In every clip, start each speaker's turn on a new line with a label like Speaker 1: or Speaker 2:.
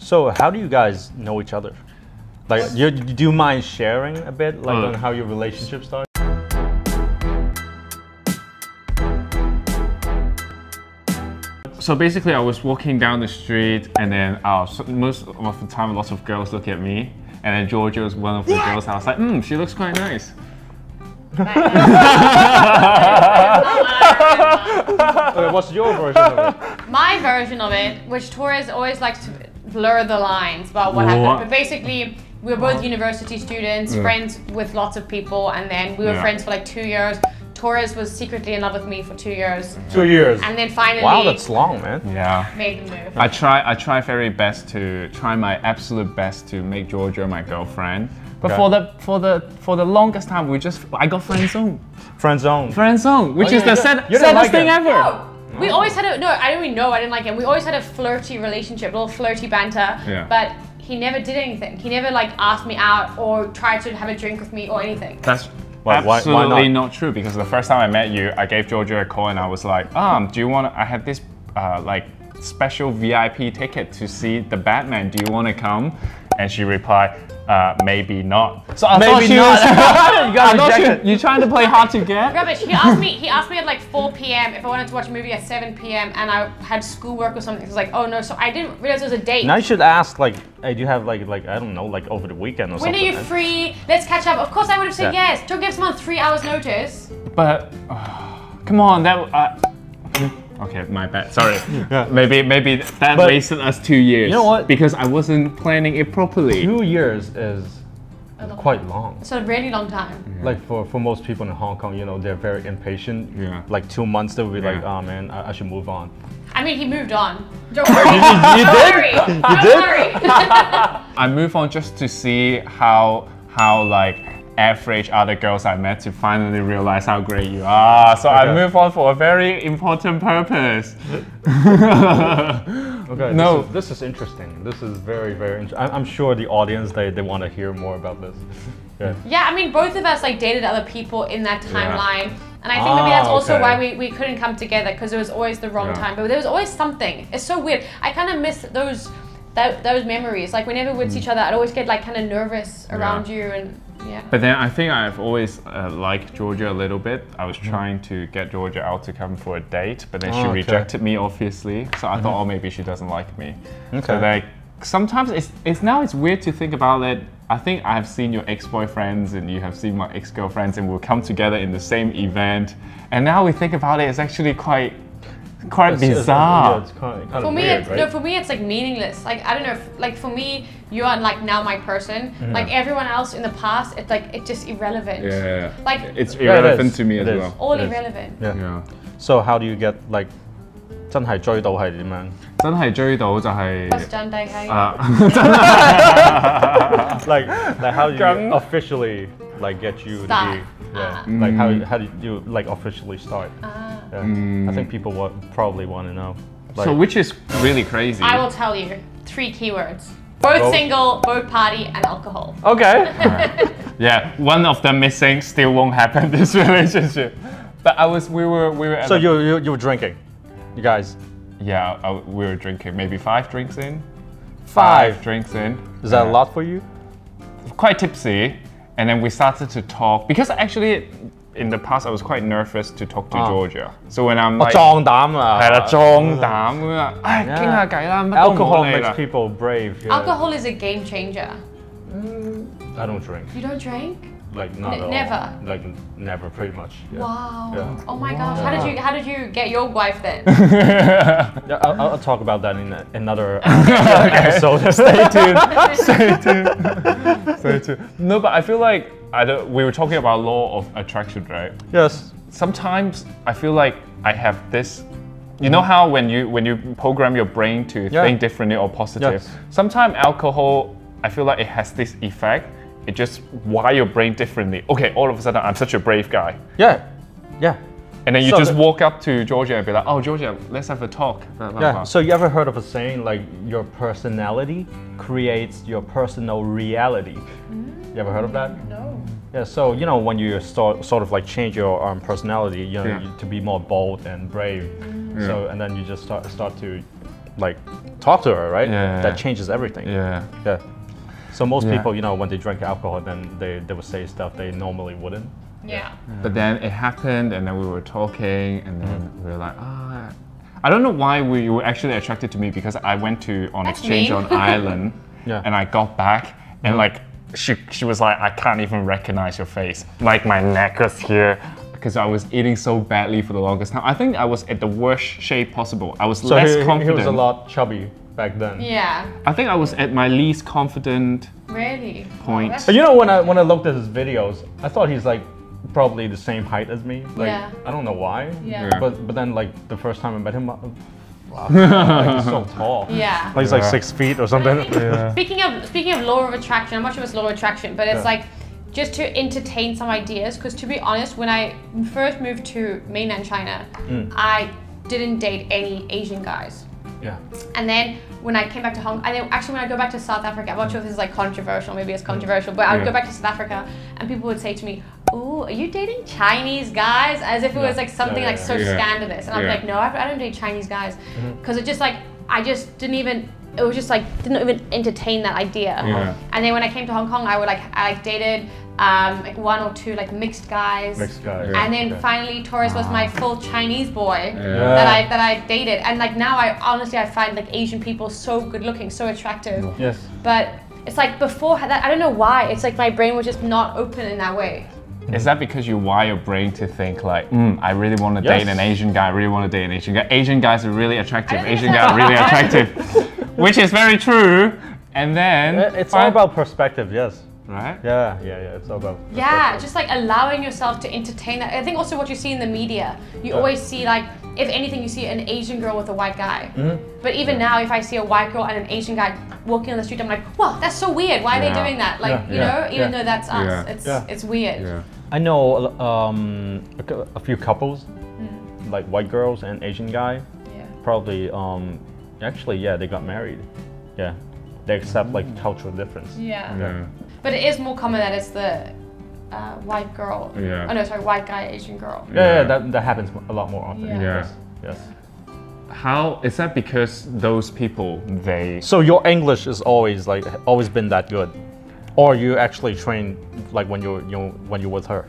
Speaker 1: So how do you guys know each other? Like, do you mind sharing a bit, like on how your relationship started?
Speaker 2: So basically, I was walking down the street, and then most of the time, lots of girls look at me, and then Georgia was one of the girls. I was like, she looks quite nice.
Speaker 1: What's your version of it?
Speaker 3: My version of it, which Torres always likes to blur the lines about what happened, but basically we were both university students, friends with lots of people, and then we were friends for like 2 years. Torres was secretly in love with me for 2 years.
Speaker 1: 2 years.
Speaker 3: And then finally,
Speaker 1: wow, that's long, man.
Speaker 2: Yeah.
Speaker 3: Made the move.
Speaker 2: I try my absolute best to make Georgia my girlfriend. But for the longest time, I got friend zone.
Speaker 1: Friend zone.
Speaker 2: Friend zone, which is the saddest thing ever.
Speaker 3: No. We always had I don't even know, I didn't like him. We always had a flirty relationship, a little flirty banter. Yeah. But he never did anything. He never like asked me out or tried to have a drink with me or anything.
Speaker 2: That's absolutely not true, because the first time I met you, I gave Georgia a call and I was like, do you want to, I had this like special VIP ticket to see the Batman. Do you want to come? And she replied, maybe not. So I thought she was, you got rejected. You trying to play hard to get?
Speaker 3: Rubbish. He asked me at like 4 p.m. if I wanted to watch a movie at 7 p.m. and I had schoolwork or something. It was like, oh no, so I didn't realize it was a date.
Speaker 1: Now you should ask, like, hey, do you have like I don't know, like over the weekend or something?
Speaker 3: When are you free? Let's catch up. Of course I would have said yes. Don't give someone 3 hours notice.
Speaker 2: But come on, that. Okay, my bad. Sorry. Maybe that wasted us 2 years.
Speaker 1: You know what?
Speaker 2: Because I wasn't planning it properly.
Speaker 1: 2 years is quite long.
Speaker 3: It's a really long time.
Speaker 1: Yeah. Like for most people in Hong Kong, you know, they're very impatient. Yeah. Like 2 months, they'll be like, oh man, I should move on.
Speaker 3: I mean, he moved on. Don't worry.
Speaker 1: You did?
Speaker 3: You did?
Speaker 2: I moved on just to see how like average other girls I met to finally realize how great you are. So I moved on for a very important purpose.
Speaker 1: Okay. No, this is interesting. This is very, very interesting. I'm sure the audience they want to hear more about this. Yeah.
Speaker 3: Yeah, I mean, both of us like dated other people in that timeline. And I think maybe that's also why we couldn't come together, because it was always the wrong time. But there was always something. It's so weird. I kind of miss those memories. Like whenever we'd see each other, I'd always get like kind of nervous around you and. Yeah.
Speaker 2: But then I think I've always liked Georgia a little bit. I was trying to get Georgia out to come for a date, but then she rejected me, obviously. So I thought, oh, maybe she doesn't like me. Okay. So like sometimes it's weird to think about it. I think I've seen your ex-boyfriends and you have seen my ex-girlfriends, and we'll come together in the same event. And now we think about it, it's actually quite bizarre.
Speaker 1: It's kind of
Speaker 3: for me,
Speaker 1: weird, right?
Speaker 3: No, for me it's like meaningless. Like I don't know, like for me, you are like now my person. Like everyone else in the past, it's just irrelevant.
Speaker 2: Yeah.
Speaker 3: Like
Speaker 2: it's irrelevant to me as well.
Speaker 3: All irrelevant.
Speaker 1: Yeah. So how do you get like 真係追到係點樣？
Speaker 2: 真係追到就係
Speaker 3: 真係
Speaker 1: like how do you officially like get you
Speaker 3: start.
Speaker 1: to be like how do you like officially start? I think people probably want to know. Like,
Speaker 2: so which is really crazy.
Speaker 3: I will tell you 3 keywords. Both single, both party, and alcohol.
Speaker 1: Okay.
Speaker 2: Yeah, one of them missing still won't happen this relationship. But we were at
Speaker 1: so you were drinking, you guys?
Speaker 2: Yeah, we were drinking, maybe 5 drinks in.
Speaker 1: 5
Speaker 2: drinks in.
Speaker 1: Is that a lot for you?
Speaker 2: Quite tipsy, and then we started to talk, because actually in the past I was quite nervous to talk to Georgia. So when I'm like
Speaker 1: 壯膽啊，
Speaker 2: 係啦，壯膽咁啊，傾下偈啦，乜都唔好理啦。
Speaker 1: Alcohol makes people brave.
Speaker 3: Alcohol is a game changer.
Speaker 1: I don't drink.
Speaker 3: You don't drink?
Speaker 1: Like not at all.
Speaker 3: Never.
Speaker 1: Like never, pretty much. Yeah.
Speaker 3: Wow.
Speaker 1: Yeah.
Speaker 3: Oh my gosh. How did you get your wife then?
Speaker 1: Yeah, I'll talk about that in another episode. Stay tuned.
Speaker 2: Stay tuned. Stay tuned. No, but I feel like we were talking about law of attraction, right?
Speaker 1: Yes.
Speaker 2: Sometimes I feel like I have this. You know how when you program your brain to think differently or positive. Yes. Sometimes alcohol, I feel like it has this effect. It just wire your brain differently. Okay, all of a sudden I'm such a brave guy.
Speaker 1: Yeah, yeah.
Speaker 2: And then you just walk up to Georgia and be like, oh Georgia, let's have a talk.
Speaker 1: Yeah, so you ever heard of a saying like your personality creates your personal reality? You ever heard of that?
Speaker 3: No.
Speaker 1: Yeah, so you know when you sort of like change your personality, you know, to be more bold and brave. So and then you just start to like talk to her, right?
Speaker 2: Yeah.
Speaker 1: That changes everything.
Speaker 2: Yeah.
Speaker 1: Yeah. So most people, you know, when they drink alcohol, then they would say stuff they normally wouldn't.
Speaker 3: Yeah.
Speaker 2: But then it happened, and then we were talking, and then we were like, I don't know why you were actually attracted to me, because I went on exchange on Ireland, and I got back, and like she was like, I can't even recognize your face. Like my neck was here, because I was eating so badly for the longest time. I think I was at the worst shape possible. I was less confident.
Speaker 1: He was a lot chubby back then.
Speaker 3: Yeah.
Speaker 2: I think I was at my least confident point.
Speaker 1: But you know, when I looked at his videos, I thought he's like probably the same height as me. Like, I don't know why.
Speaker 3: Yeah.
Speaker 1: But then like the first time I met him, wow, like, he's so tall.
Speaker 3: Yeah.
Speaker 1: Like, he's like 6 feet or something.
Speaker 3: Speaking of law of attraction, I'm not sure if it's law of attraction, but it's like just to entertain some ideas. Because to be honest, when I first moved to mainland China, I didn't date any Asian guys.
Speaker 1: Yeah.
Speaker 3: And then when I came back to Hong Kong, and then actually when I go back to South Africa, I'm not sure if this is like controversial, maybe it's controversial, but I would go back to South Africa and people would say to me, "Ooh, are you dating Chinese guys?" As if it was like something like so scandalous. And I'm like, no, I don't date Chinese guys. Because it just like, I just didn't even, it was just like, didn't even entertain that idea. And then when I came to Hong Kong, I dated like 1 or 2 like mixed guys. And then finally Torres was my full Chinese boy that I dated. And like now I find like Asian people so good looking, so attractive.
Speaker 1: Yes.
Speaker 3: But it's like before that, I don't know why, it's like my brain was just not open in that way.
Speaker 2: Is that because you wire your brain to think like, I really want to date an Asian guy, I really want to date an Asian guy. Asian guys are really attractive, Asian guys are really attractive. Which is very true. And then
Speaker 1: it's all about perspective, yes.
Speaker 2: Right?
Speaker 1: Yeah, it's all about
Speaker 3: just like allowing yourself to entertain that. I think also what you see in the media, you always see like, if anything, you see an Asian girl with a white guy. But even now, if I see a white girl and an Asian guy walking on the street, I'm like, wow, that's so weird. Why are they doing that? Like, you know, even though that's us, it's weird.
Speaker 2: Yeah.
Speaker 1: I know a few couples, like white girls and Asian guy. Probably, actually, they got married. Yeah, they accept like cultural difference. But it is more common that it's the white girl. Oh no, sorry, white guy, Asian girl. That happens a lot more often. Yes.
Speaker 2: How is that? Because those people,
Speaker 1: So your English is always been that good, or you actually trained like when you with her?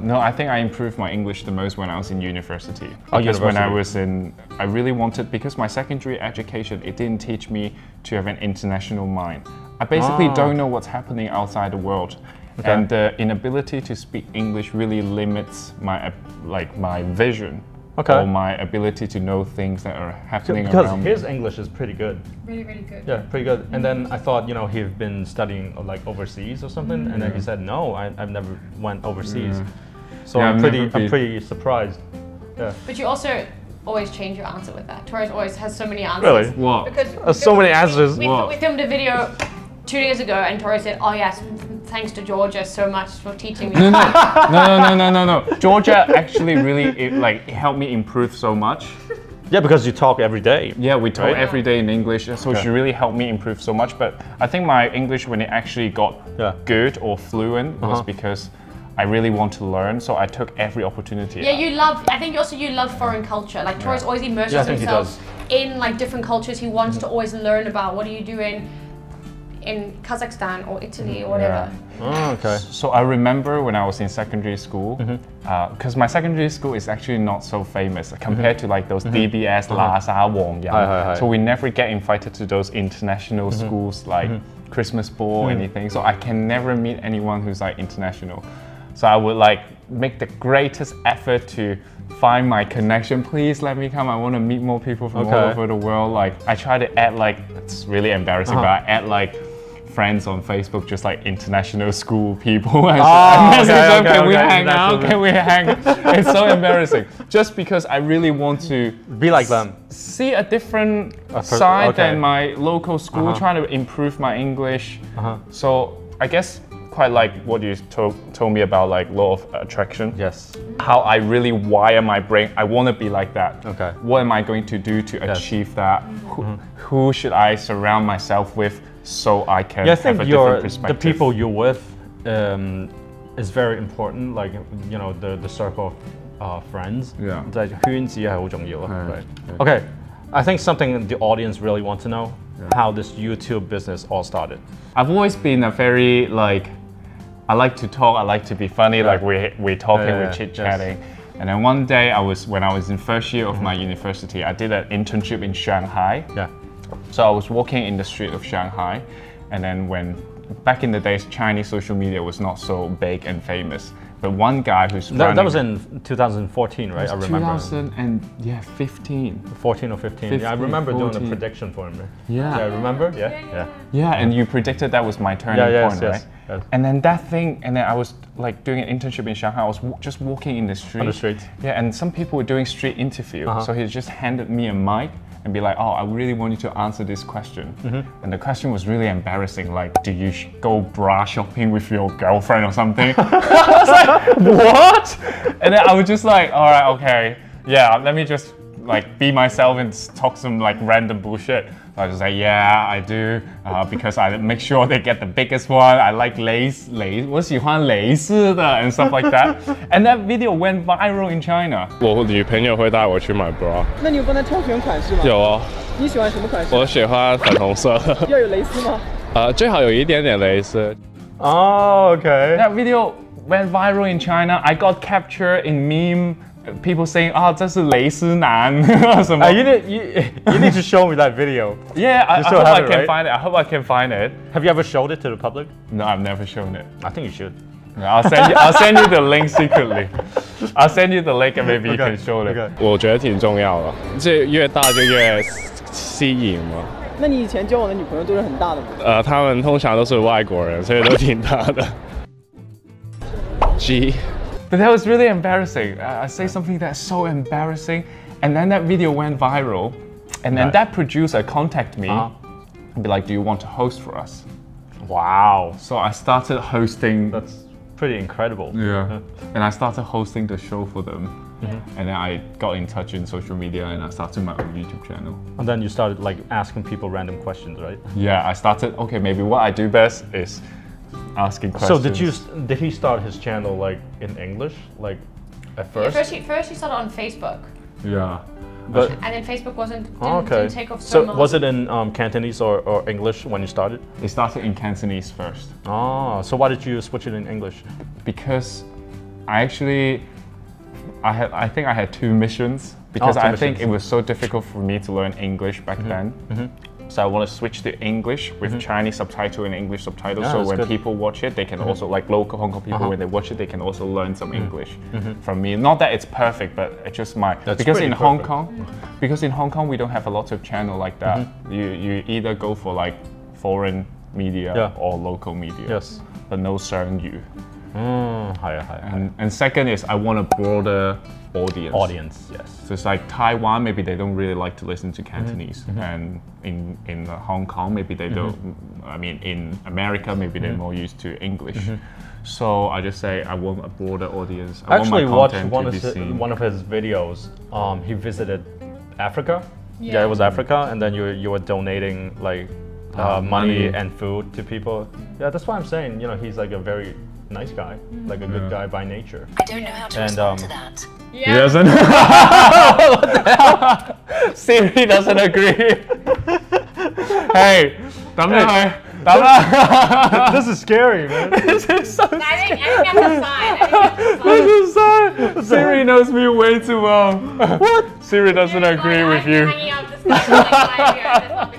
Speaker 2: No, I think I improved my English the most when I was in university. Because when I was I really wanted, because my secondary education, it didn't teach me to have an international mind. I basically don't know what's happening outside the world. And the inability to speak English really limits my vision. Or my ability to know things that are happening around me.
Speaker 1: Because his English is pretty good.
Speaker 3: Really, really good.
Speaker 1: Yeah, pretty good. And then I thought, he'd been studying like overseas or something, and then he said, no, I've never went overseas. So I'm pretty surprised. Yeah.
Speaker 3: But you also always change your answer with that. Torres always has so many answers.
Speaker 1: Really?
Speaker 2: What?
Speaker 3: Because
Speaker 1: so many answers.
Speaker 3: We filmed a video 2 days ago, and Torres said, "Oh yes, thanks to Georgia so much for teaching me."
Speaker 2: No. Georgia actually really it helped me improve so much.
Speaker 1: Yeah, because you talk every day.
Speaker 2: Yeah, we talk every day in English, so she really helped me improve so much. But I think my English, when it actually got good or fluent, was because I really want to learn, so I took every opportunity.
Speaker 3: Yeah, I think also you love foreign culture. Like Torres always immerses himself in like different cultures. He wants to always learn about what do you do in Kazakhstan or Italy or whatever.
Speaker 2: So I remember when I was in secondary school, because my secondary school is actually not so famous compared to like those DBS, Lhasa, Wongyang. So we never get invited to those international schools like Christmas Ball or anything. So I can never meet anyone who's like international. So I would like make the greatest effort to find my connection. Please let me come. I want to meet more people from all over the world. Like I try to add like, it's really embarrassing, but I add like friends on Facebook, just like international school people. And can we hang out? Can we hang? It's so embarrassing. Just because I really want to
Speaker 1: be like them,
Speaker 2: see a different side than my local school, trying to improve my English. So I guess quite like what you told me about like law of attraction.
Speaker 1: Yes.
Speaker 2: How I really wire my brain. I want to be like that. What am I going to do to achieve that? Who should I surround myself with so I can have a different perspective?
Speaker 1: The people you're with is very important. Like the circle of friends.
Speaker 2: Yeah.
Speaker 1: 即係圈子係好重要咯。Okay. I think something the audience really wants to know, how this YouTube business all started.
Speaker 2: I've always been a very I like to talk, I like to be funny, like we're talking, we're chit-chatting. Yes. And then one day when I was in first year of my university, I did an internship in Shanghai.
Speaker 1: Yeah.
Speaker 2: So I was walking in the street of Shanghai, and then back in the days, Chinese social media was not so big and famous. But one guy who's
Speaker 1: that was in 2014, right? I remember.
Speaker 2: 2015.
Speaker 1: 14 or 15. Yeah, I remember 14. Doing a prediction for him.
Speaker 2: Yeah.
Speaker 1: Yeah, remember? Yeah.
Speaker 2: Yeah, and you predicted that was my turning point, right?
Speaker 1: Yes.
Speaker 2: And then and then I was like doing an internship in Shanghai. I was just walking in the street.
Speaker 1: On the street.
Speaker 2: Yeah, and some people were doing street interview. So he just handed me a mic and be like, oh, I really want you to answer this question. And the question was really embarrassing, like, do you go bra shopping with your girlfriend or something? I was like, what? And then I was just like, all right, okay, yeah, let me just like be myself and talk some like random bullshit. So I just like, yeah, I do, because I make sure they get the biggest one. I like lace, 我喜欢蕾丝的 and stuff like that. And that video went viral in China.
Speaker 4: 我女朋友会带我去买 bra。
Speaker 5: 那你有帮她挑选款式吗？
Speaker 4: 有哦。
Speaker 5: 你喜欢什么款式？
Speaker 4: 我喜欢粉红色。
Speaker 5: 要有蕾丝吗？
Speaker 4: 最好有一点点蕾丝。
Speaker 1: Oh, okay.
Speaker 2: That video went viral in China. I got captured in meme. People saying, "Oh, 这是蕾丝男."
Speaker 1: You need to show me that video.
Speaker 2: Yeah, I hope I can find it. I hope I can find it.
Speaker 1: Have you ever showed it to the public?
Speaker 2: No, I've never shown it.
Speaker 1: I think you should.
Speaker 2: I'll send you the link secretly. I'll send you the link and maybe you can show it.
Speaker 4: 我觉得挺重要的，这越大就越吸引嘛。
Speaker 5: 那你以前交往的女朋友都是很大的吗？
Speaker 4: 他们通常都是外国人，所以都挺大的。G.
Speaker 2: But that was really embarrassing. I say something that's so embarrassing, and then that video went viral, and then that producer contacted me and be like, "Do you want to host for us?"
Speaker 1: Wow.
Speaker 2: So I started hosting.
Speaker 1: That's pretty incredible.
Speaker 2: Yeah. And I started hosting the show for them. And then I got in touch in social media and I started my own YouTube channel.
Speaker 1: And then you started like asking people random questions, right?
Speaker 2: Yeah, I started, okay, maybe what I do best is asking questions.
Speaker 1: So did he start his channel like in English, like at first?
Speaker 3: Yeah, first he started on Facebook.
Speaker 2: Yeah.
Speaker 1: But
Speaker 3: and then Facebook didn't take off so much.
Speaker 1: So was it in Cantonese or English when you started?
Speaker 2: It started in Cantonese first.
Speaker 1: Oh, so why did you switch it in English?
Speaker 2: Because I think I had two missions. Because I think it was so difficult for me to learn English back then. So I want to switch to English with Chinese subtitle and English subtitle. So when people watch it, they can also, like local Hong Kong people, when they watch it, they can also learn some English from me. Not that it's perfect, but it's just because in Hong Kong, we don't have a lot of channel like that. You either go for like foreign media or local media.
Speaker 1: Yes.
Speaker 2: But no 雙語.
Speaker 1: Higher.
Speaker 2: And second is I want a broader audience.
Speaker 1: Yes.
Speaker 2: So it's like Taiwan, maybe they don't really like to listen to Cantonese, and in Hong Kong, maybe they don't. I mean, in America, maybe they're more used to English. So I just say I want a broader audience.
Speaker 1: I actually watched one of his videos. He visited Africa. Yeah, it was Africa, and then you were donating like money and food to people. Yeah, that's why I'm saying, he's like a very nice guy, like a good guy by nature.
Speaker 6: I don't know how to respond to that.
Speaker 2: Yeah. He doesn't. Siri doesn't agree. Hey,
Speaker 1: this is scary, man.
Speaker 3: I think that's a sign.
Speaker 2: This is sad. Siri knows me way too well. What? Siri doesn't agree with you.
Speaker 3: Hanging out with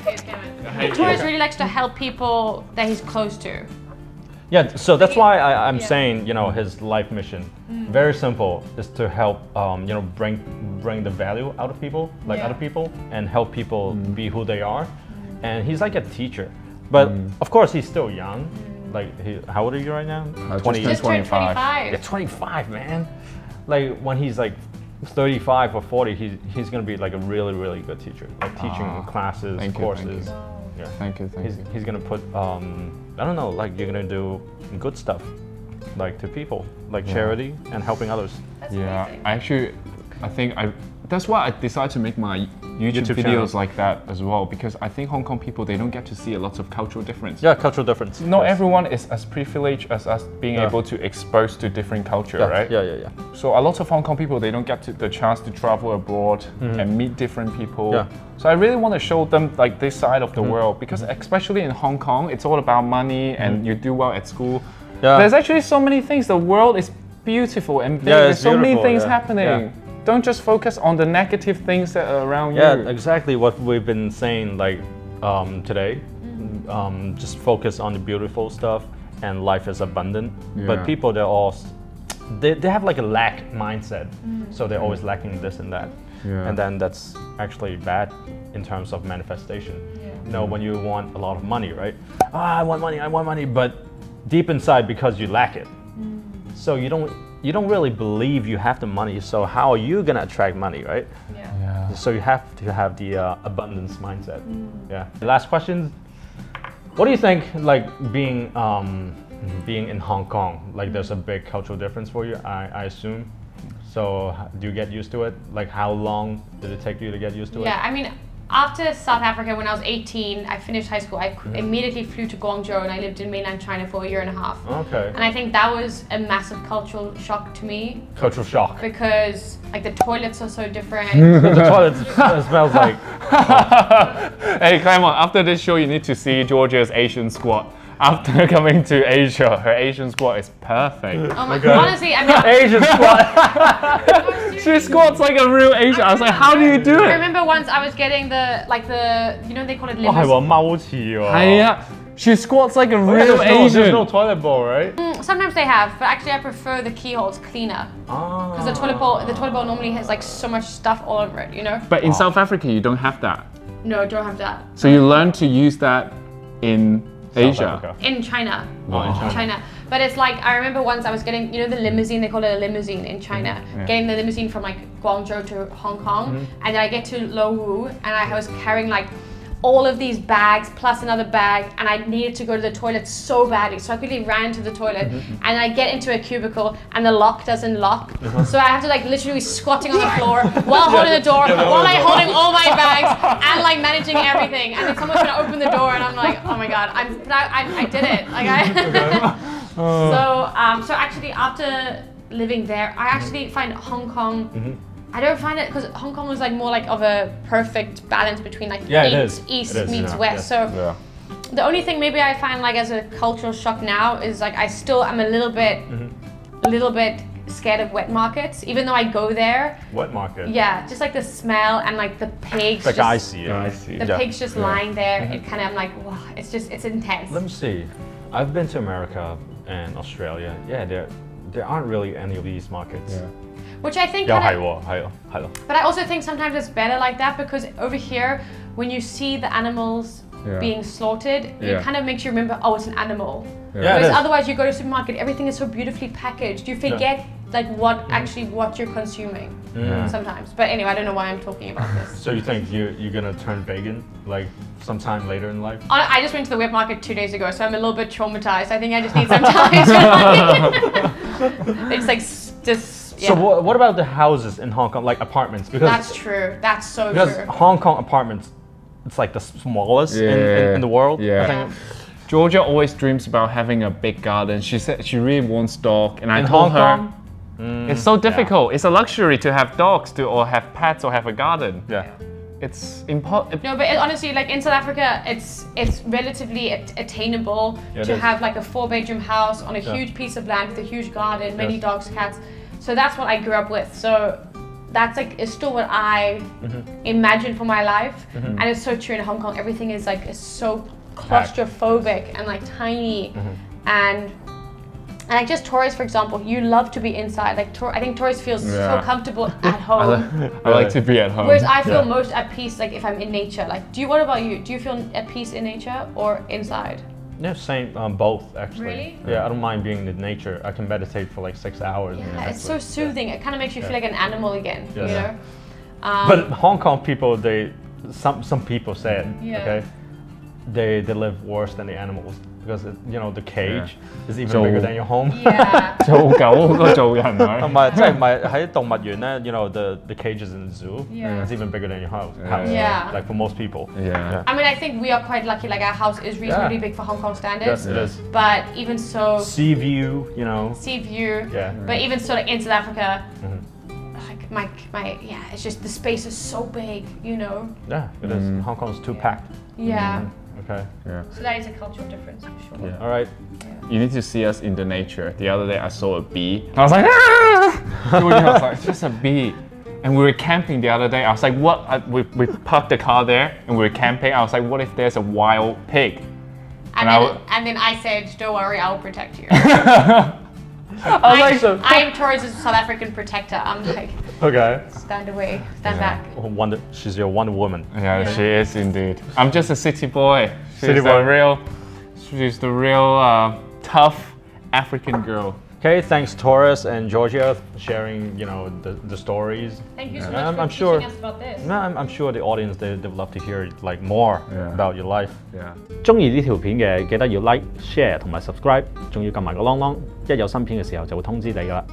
Speaker 3: this guy. Torres really likes to help people that he's close to.
Speaker 1: Yeah, so that's why I'm saying, his life mission, very simple, is to help, bring the value out of people, other people, and help people be who they are. And he's like a teacher, but of course he's still young. Like, how old are you right now?
Speaker 2: 25.
Speaker 1: Yeah, 25, man. Like when he's like 35 or 40, he's gonna be like a really, really good teacher, like teaching classes, courses.
Speaker 2: Yeah. Thank you.
Speaker 1: He's gonna put, I don't know, like you're gonna do good stuff, like to people, like charity and helping others.
Speaker 3: That's amazing.
Speaker 2: Actually, I think that's why I decided to make my YouTube videos like that as well, because I think Hong Kong people, they don't get to see a lot of cultural difference.
Speaker 1: Yeah, cultural difference.
Speaker 2: Not everyone is as privileged as us being able to expose to different culture, right?
Speaker 1: Yeah.
Speaker 2: So a lot of Hong Kong people, they don't get the chance to travel abroad and meet different people.
Speaker 1: Yeah.
Speaker 2: So I really want to show them like this side of the world, because especially in Hong Kong, it's all about money and you do well at school.
Speaker 1: Yeah.
Speaker 2: There's actually so many things. The world is beautiful and big. There's so many things happening. Yeah. Don't just focus on the negative things that are around you.
Speaker 1: Yeah, exactly what we've been saying like today. Just focus on the beautiful stuff, and life is abundant. But people, they have like a lack mindset, so they're always lacking this and that. And then that's actually bad in terms of manifestation. You know, when you want a lot of money, right? I want money, but deep inside, because you lack it, so you don't really believe you have the money. So how are you gonna attract money, right? Yeah. So you have to have the abundance mindset. Yeah. Last question. What do you think, like being in Hong Kong? Like, there's a big cultural difference for you, I assume. So do you get used to it? Like, how long did it take you to get used to it?
Speaker 3: Yeah, I mean, after South Africa, when I was 18, I finished high school. I immediately flew to Guangzhou, and I lived in mainland China for a year and a half.
Speaker 1: Okay.
Speaker 3: And I think that was a massive cultural shock to me.
Speaker 1: Cultural shock.
Speaker 3: Because like the toilets are so different.
Speaker 1: The toilets smells like.
Speaker 2: Hey, Clement, after this show, you need to see Georgia's Asian squat. After coming to Asia, her Asian squat is perfect.
Speaker 3: Oh my god. Honestly, I mean,
Speaker 1: Asian squat.
Speaker 2: She squats like a real Asian. I was like, how do you do it?
Speaker 3: I remember once I was getting you know, they call it limousine.
Speaker 1: 係喎，踎廁喎。
Speaker 2: 係啊, she squats like a real
Speaker 1: There's
Speaker 2: Asian.
Speaker 1: no toilet bowl, right?
Speaker 3: Sometimes they have, but actually I prefer the keyholes cleaner. Because the toilet bowl normally has like so much stuff all over it, you know?
Speaker 2: But in South Africa, you don't have that.
Speaker 3: No, don't have that.
Speaker 2: So you learn to use that in Asia.
Speaker 3: In China.
Speaker 1: In
Speaker 3: China. But it's like, I remember once I was getting, you know, the limousine, they call it a limousine in China. Getting the limousine from like Guangzhou to Hong Kong. And then I get to Lo Wu, and I was carrying like all of these bags plus another bag, and I needed to go to the toilet so badly. So I quickly ran to the toilet, and I get into a cubicle, and the lock doesn't lock. So I have to like literally squatting on the floor while holding the door, while like holding all my bags and like managing everything. And then someone's gonna open the door, and I'm like, oh my god, I did it. Like So actually after living there, I actually find Hong Kong. I don't find it, because Hong Kong was like more like of a perfect balance between like East meets West. So the only thing maybe I find like as a cultural shock now is like I still am a little bit scared of wet markets, even though I go there.
Speaker 1: Wet market?
Speaker 3: Yeah, just like the smell and like the pigs.
Speaker 1: Like
Speaker 3: just,
Speaker 1: I see.
Speaker 3: The pigs just lying there. It kind of, I'm like, wow, it's intense.
Speaker 1: Let me see. I've been to America and Australia. Yeah, there aren't really any of these markets.
Speaker 2: Yeah.
Speaker 3: Which I think
Speaker 1: But
Speaker 3: I also think sometimes it's better like that, because over here, when you see the animals being slaughtered, it kind of makes you remember, oh, it's an animal. Whereas otherwise, you go to a supermarket, everything is so beautifully packaged, you forget like what you're consuming sometimes. But anyway, I don't know why I'm talking about this.
Speaker 1: So you think you're gonna turn vegan like sometime later in life?
Speaker 3: I just went to the wet market 2 days ago, so I'm a little bit traumatized. I think I just need some time. It's like just. Yeah.
Speaker 1: So what about the houses in Hong Kong, like apartments? Because
Speaker 3: that's true. That's so
Speaker 1: because
Speaker 3: true.
Speaker 1: Hong Kong apartments, it's like the smallest in the world.
Speaker 2: Yeah.
Speaker 1: I think.
Speaker 2: Georgia always dreams about having a big garden. She said she really wants dog, and I told
Speaker 1: told
Speaker 2: her it's so difficult. It's a luxury to have dogs, or have pets, or have a garden.
Speaker 1: Yeah.
Speaker 2: It's important.
Speaker 3: No, but honestly, like in South Africa, it's relatively attainable to have like a 4-bedroom house on a huge piece of land with a huge garden, many dogs, cats. So that's what I grew up with. So that's like, it's still what I imagine for my life. And it's so true in Hong Kong. Everything is like, it's so claustrophobic and like tiny. And like just Torres, for example, you love to be inside. Like I think Torres feels so comfortable at home.
Speaker 2: I like to be at home.
Speaker 3: Whereas I feel most at peace like if I'm in nature. Like, what about you? Do you feel at peace in nature or inside?
Speaker 1: Yeah, same. Both actually.
Speaker 3: Really?
Speaker 1: Yeah, I don't mind being in nature. I can meditate for like 6 hours.
Speaker 3: Yeah, it's so soothing. It kind of makes you feel like an animal again. You know.
Speaker 1: But Hong Kong people, some people say it. Okay. they live worse than the animals because you know the cage is even bigger than your home.
Speaker 3: Yeah.
Speaker 2: 做狗好過做人啊。
Speaker 1: 同埋即係唔係喺動物園咧 you know the cages in the zoo
Speaker 3: Yeah.
Speaker 1: it's even bigger than your house.
Speaker 3: Yeah.
Speaker 1: Like for most people.
Speaker 2: Yeah.
Speaker 3: I mean, I think we are quite lucky. Like our house is reasonably big for Hong Kong standards.
Speaker 1: Yes, it is.
Speaker 3: But even so,
Speaker 1: Sea view, you know.
Speaker 3: sea view.
Speaker 1: Yeah.
Speaker 3: But even so, like in South Africa, like my it's just the space is so big, you know.
Speaker 1: Yeah, it is. Hong Kong's too packed.
Speaker 3: Yeah.
Speaker 1: Okay.
Speaker 2: Yeah.
Speaker 3: So that is a cultural difference for sure.
Speaker 2: Yeah.
Speaker 1: All right.
Speaker 2: You need to see us in the nature. The other day I saw a bee. I was like, ah! Georgia was like, it's just a bee. And we were camping the other day. I was like, what? We parked the car there and we were camping. I was like, what if there's a wild pig?
Speaker 3: And then I said, don't worry, I will protect you. I am Torres' South African protector. I'm like,
Speaker 1: Okay.
Speaker 3: stand away, stand back.
Speaker 1: She's your Wonder Woman.
Speaker 2: Yeah, she is indeed. I'm just a city boy.
Speaker 1: City boy.
Speaker 2: She's the real tough African girl.
Speaker 1: Okay, thanks Torres and Georgia for sharing, you know, the stories.
Speaker 3: Thank you so much for
Speaker 1: I'm
Speaker 3: teaching
Speaker 1: sure,
Speaker 3: us about this.
Speaker 1: No, I'm sure the audience they would love to hear like more about your life.
Speaker 2: Yeah.
Speaker 1: 中意呢條片嘅記得要 like、share 同埋 subscribe，仲要撳埋個啷啷，一有新片嘅時候就會通知你㗎啦。